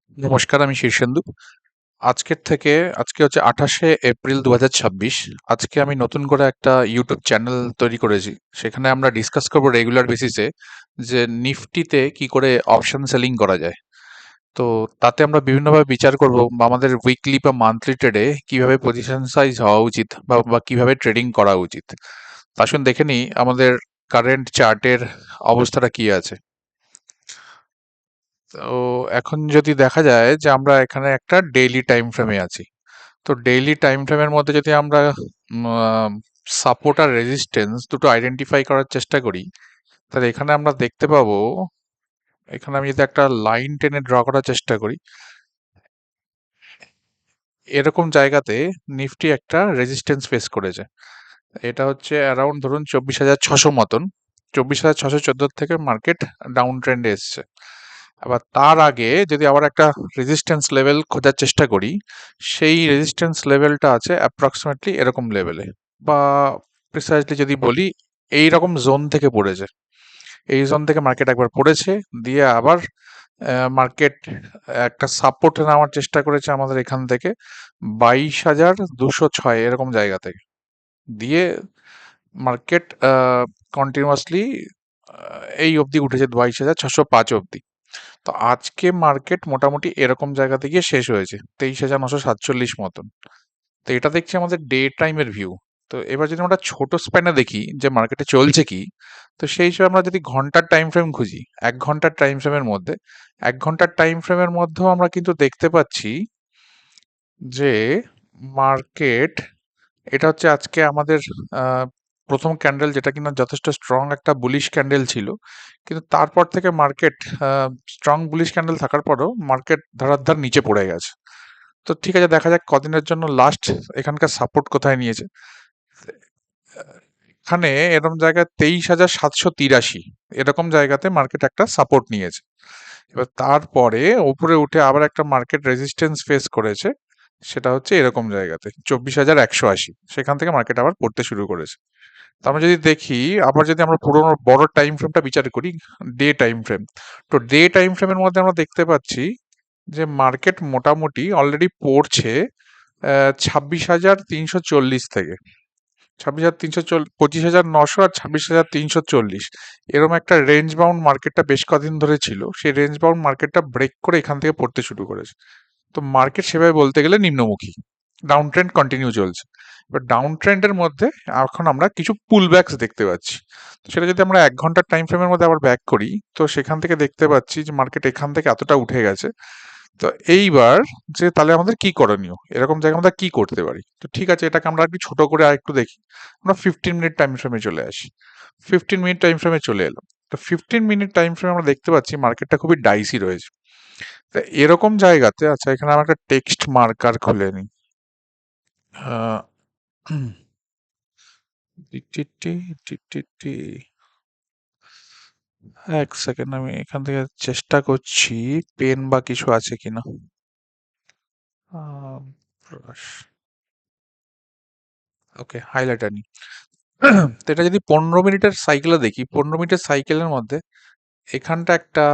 নমস্কার, আমি শীর্ষেন্দু। আজকের থেকে আজকে হচ্ছে 28শে এপ্রিল 2026। আজকে আমি নতুন করে একটা ইউটিউব চ্যানেল তৈরি করেছি। সেখানে আমরা ডিসকাস করব রেগুলার বেসিসে যে নিফটিতে কি করে অপশন সেলিং করা যায়। তো তাতে আমরা বিভিন্নভাবে বিচার করব বা আমাদের উইকলি বা মান্থলি ট্রেডে কিভাবে পজিশন সাইজ হওয়া উচিত বা কিভাবে ট্রেডিং করা উচিত। আসুন দেখে নিই আমাদের কারেন্ট চার্টের অবস্থাটা কি আছে। তো এখন যদি দেখা যায় যে আমরা এখানে একটা ডেইলি টাইম ফ্রেমে আছি। তো ডেইলি টাইম ফ্রেমের মধ্যে যদি আমরা সাপোর্ট আর রেজিস্ট্যান্স দুটো আইডেন্টিফাই করার চেষ্টা করি, তাহলে এখানে আমরা দেখতে পাবো, এখানে আমি যদি একটা লাইন টেনে ড্র করার চেষ্টা করি, এরকম জায়গাতে নিফটি একটা রেজিস্ট্যান্স ফেস করেছে। এটা হচ্ছে অ্যারাউন্ড ধরুন 24,600 মতন। 24,614 থেকে মার্কেট ডাউন ট্রেন্ডে এসছে। আবার তার আগে যদি আবার একটা রেজিস্ট্যান্স লেভেল খোঁজার চেষ্টা করি, সেই রেজিস্ট্যান্স লেভেলটা আছে অ্যাপ্রক্সিমেটলি এরকম লেভেলে, বা প্রিসাইজলি যদি বলি এই রকম জোন থেকে পড়েছে। এই জোন থেকে মার্কেট একবার পড়েছে, দিয়ে আবার মার্কেট একটা সাপোর্ট নেওয়ার চেষ্টা করেছে আমাদের এখান থেকে 22,206 এরকম জায়গা থেকে, দিয়ে মার্কেট কন্টিনিউয়াসলি এই অবধি উঠেছে 22,605 অবধি। তো আজকে মার্কেট মোটামুটি এরকম জায়গাতে গিয়ে শেষ হয়েছে 23,947 মতন। তো এটা দেখছি আমাদের ডে টাইমের ভিউ। তো এবার যদি আমরা ছোট স্প্যানে দেখি যে মার্কেটে চলছে কি, তো সেই হিসেবে আমরা যদি ঘন্টার টাইম ফ্রেম খুঁজি, 1 ঘন্টার টাইম ফ্রেমের মধ্যে, 1 ঘন্টার টাইম ফ্রেমের মধ্যেও আমরা কিন্তু দেখতে পাচ্ছি যে মার্কেট, এটা হচ্ছে আজকে আমাদের আহ, প্রথম ক্যান্ডেল, যেটা কিনা যথেষ্ট স্ট্রং একটা বুলিশ ক্যান্ডেল ছিল। কিন্তু তারপর থেকে মার্কেট, স্ট্রং বুলিশ ক্যান্ডেল থাকার পরেও মার্কেট ধরাধর নিচে পড়ে গেছে। তো ঠিক আছে, দেখা যাক কদিনের জন্য লাস্ট এখানকার সাপোর্ট কোথায় নিয়েছে। এখানে এরকম জায়গায় 23,783 এরকম জায়গাতে মার্কেট একটা সাপোর্ট নিয়েছে। এবার তারপরে উপরে উঠে আবার একটা মার্কেট রেজিস্ট্যান্স ফেস করেছে, সেটা হচ্ছে এরকম জায়গাতে 24,180, সেখান থেকে মার্কেট আবার পড়তে শুরু করেছে। তো আমরা যদি দেখি, আবার যদি আমরা পুরোনো বড় টাইম ফ্রেমটা বিচার করি, ডে টাইম ফ্রেম, তো ডে টাইম ফ্রেমের মধ্যে আমরা দেখতে পাচ্ছি যে মার্কেট মোটামুটি অলরেডি পড়ছে 26,340 থেকে 26,340, 25,900 আর 26,340, এরকম একটা রেঞ্জ বাউন্ড মার্কেটটা বেশ কদিন ধরে ছিল। সেই রেঞ্জ বাউন্ড মার্কেটটা ব্রেক করে এখান থেকে পড়তে শুরু করেছে। তো মার্কেট সেভাবে বলতে গেলে নিম্নমুখী, ডাউন ট্রেন্ড কন্টিনিউ চলছে। এবার ডাউন ট্রেন্ডের মধ্যে এখন আমরা কিছু পুল ব্যাকস দেখতে পাচ্ছি। তো সেটা যদি আমরা 1 ঘন্টার টাইম ফ্রেমের মধ্যে আবার ব্যাক করি, তো সেখান থেকে দেখতে পাচ্ছি যে মার্কেট এখান থেকে এতটা উঠে গেছে। তো এইবার যে তাহলে আমাদের কি করণীয়, এরকম জায়গায় আমরা কি করতে পারি। তো ঠিক আছে, এটাকে আমরা একটু ছোট করে আরেকটু দেখি। আমরা 15 মিনিট টাইম ফ্রেমে চলে আসি। 15 মিনিট টাইম ফ্রেমে চলে এলাম। তো 15 মিনিট টাইম ফ্রেমে আমরা দেখতে পাচ্ছি মার্কেটটা খুবই ডাইসি রয়েছে। তা এরকম জায়গাতে, আচ্ছা এখানে আমরা একটা টেক্সট মার্কার খুলে নিই। আহ, টি টি টি টি টি টি। এক সেকেন্ড, আমি এখান থেকে চেষ্টা করছি পেন বা কিছু আছে কিনা। ব্রাশ। ওকে, হাইলাইটার নি। তো এটা যদি 15 মিনিটের সাইকেলে দেখি, 15 মিনিটের সাইকেলের মধ্যে এখানটা একটা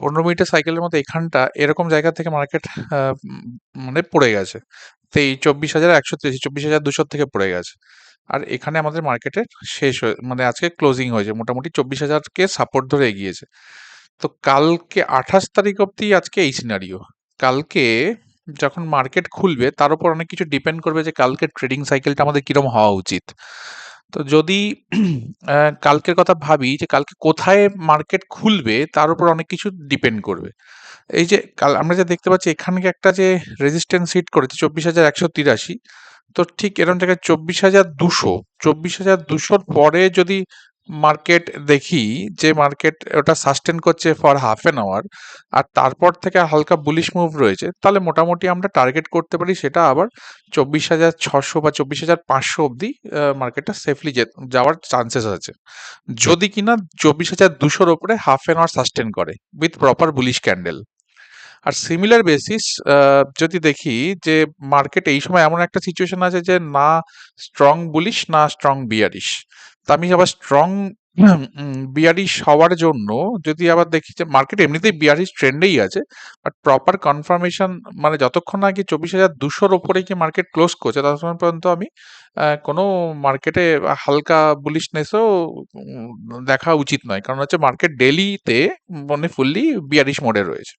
15 মিনিটের সাইকেলের মধ্যে এখানটা এরকম জায়গা থেকে মার্কেট মানে পড়ে গেছে। তো এই 24,183, 24,200 থেকে পড়ে গেছে। আর এখানে আমাদের মার্কেটের শেষ হয়ে, মানে আজকে ক্লোজিং হয়েছে মোটামুটি 24,000কে সাপোর্ট ধরে এগিয়েছে। তো কালকে 28 তারিখ অব্দি আজকে এই সিনারিও। কালকে যখন মার্কেট খুলবে তার উপর অনেক কিছু ডিপেন্ড করবে যে কালকে ট্রেডিং সাইকেলটা আমাদের কিরম হওয়া উচিত। তো যদি কালকের কথা ভাবি যে কালকে কোথায় মার্কেট খুলবে তার উপর অনেক কিছু ডিপেন্ড করবে। এই যে কাল আমরা যে দেখতে পাচ্ছি এখানে একটা যে রেজিস্ট্যান্স হিট করেছে 24,183, তো ঠিক এরকম জায়গায় 24,200 পরে যদি মার্কেট দেখি যে মার্কেট ওটা সাস্টেন করছে ফর হাফ এন আওয়ার, আর তারপর থেকে হালকা বুলিশ মুভ রয়েছে, তাহলে মোটামুটি আমরা টার্গেট করতে পারি সেটা আবার 24,600 বা 24,500 অব্দি মার্কেটটা সেফলি যাওয়ার চান্সেস আছে, যদি কিনা 24,200 ওপরে হাফ এন আওয়ার সাস্টেন করে উইথ প্রপার বুলিশ ক্যান্ডেল। আর সিমিলার বেসিস যদি দেখি যে মার্কেট এই সময় এমন একটা সিচুয়েশন আছে যে না স্ট্রং বুলিশ না স্ট্রং বিয়ারিশ, তা আমি আবার স্ট্রং বিয়ারিশ হওয়ার জন্য যদি আবার দেখি যে মার্কেট এমনিতেই বিয়ারিশ ট্রেন্ডেই আছে, বাট প্রপার কনফার্মেশন মানে যতক্ষণ না কি 24,200-র ওপরে কি মার্কেট ক্লোজ করছে ততক্ষণ পর্যন্ত আমি কোনো মার্কেটে হালকা বুলিশনেসও দেখা উচিত নয়, কারণ হচ্ছে মার্কেট ডেলিতে মানে ফুললি বিয়ারিশ মোডে রয়েছে।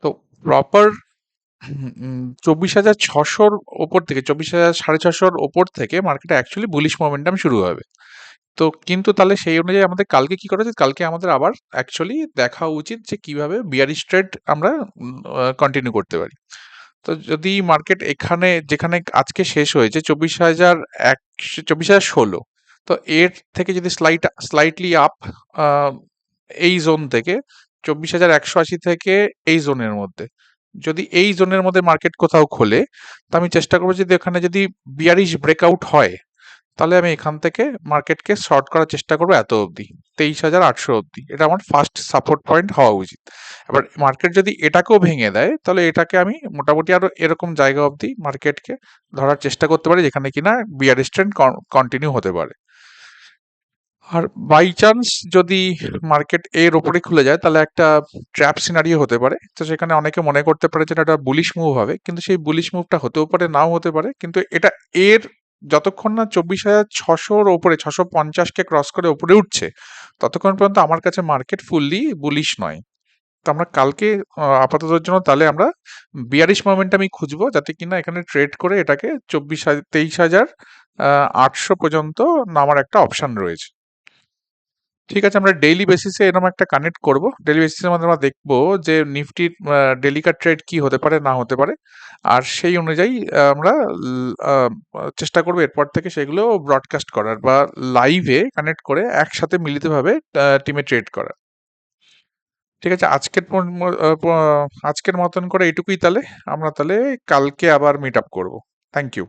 তো প্রপার 24,600-র ওপর থেকে 24,500-র ওপর থেকে মার্কেটে অ্যাকচুয়ালি বুলিশ মোমেন্টাম শুরু হবে। তো কিন্তু তাহলে সেই অনুযায়ী আমাদের কালকে কি করা উচিত? কালকে আমাদের আবার অ্যাকচুয়ালি দেখা উচিত যে কিভাবে বিয়ারিশ ট্রেড আমরা কন্টিনিউ করতে পারি। তো যদি মার্কেট এখানে যেখানে আজকে শেষ হয়েছে 24,116, তো এর থেকে যদি স্লাইটলি আপ এই জোন থেকে 24,180 থেকে এই জোনের মধ্যে, যদি এই জোনের মধ্যে মার্কেট কোথাও খোলে, তো আমি চেষ্টা করবো যদি এখানে যদি বিয়ারিশ ব্রেকআউট হয় তাহলে আমি এখান থেকে মার্কেটকে শর্ট করার চেষ্টা করবো এত অবধি, 23,800 অবধি। এটা আমার ফার্স্ট সাপোর্ট পয়েন্ট হওয়া উচিত। এবার মার্কেট যদি এটাকেও ভেঙে দেয় তাহলে এটাকে আমি মোটামুটি আরো এরকম জায়গা অবধি মার্কেটকে ধরার চেষ্টা করতে পারি যেখানে কিনা বিয়ারিশ ট্রেন্ড কন্টিনিউ হতে পারে। আর বাই চান্স যদি মার্কেট এর ওপরে খুলে যায় তাহলে একটা ট্র্যাপ সিনারিও হতে পারে। তো সেখানে অনেকে মনে করতে পারে যে এটা বুলিশ মুভ হবে, কিন্তু সেই বুলিশ মুভটা হতেও পারে নাও হতে পারে, কিন্তু এটা এর যতক্ষণ না 24,600-র ওপরে 650-কে ক্রস করে ওপরে উঠছে ততক্ষণ পর্যন্ত আমার কাছে মার্কেট ফুললি বুলিশ নয়। তো আমরা কালকে আপাততর জন্য তাহলে আমরা বিয়ারিশ মোমেন্টামই খুঁজবো যাতে কিনা এখানে ট্রেড করে এটাকে 23,800 পর্যন্ত নামার একটা অপশন রয়েছে। ঠিক আছে, আমরা ডেইলি বেসিসে এরকম একটা কানেক্ট করব। ডেইলি বেসিসের মধ্যে আমরা দেখবো যে নিফটির ডেলিকার ট্রেড কি হতে পারে না হতে পারে, আর সেই অনুযায়ী আমরা চেষ্টা করবো এরপর থেকে সেগুলো ব্রডকাস্ট করার বা লাইভে কানেক্ট করে একসাথে মিলিতভাবে টিমে ট্রেড করার। ঠিক আছে, আজকের মতন করে এইটুকুই। তাহলে আমরা তাহলে কালকে আবার মিট আপ করবো। Thank you.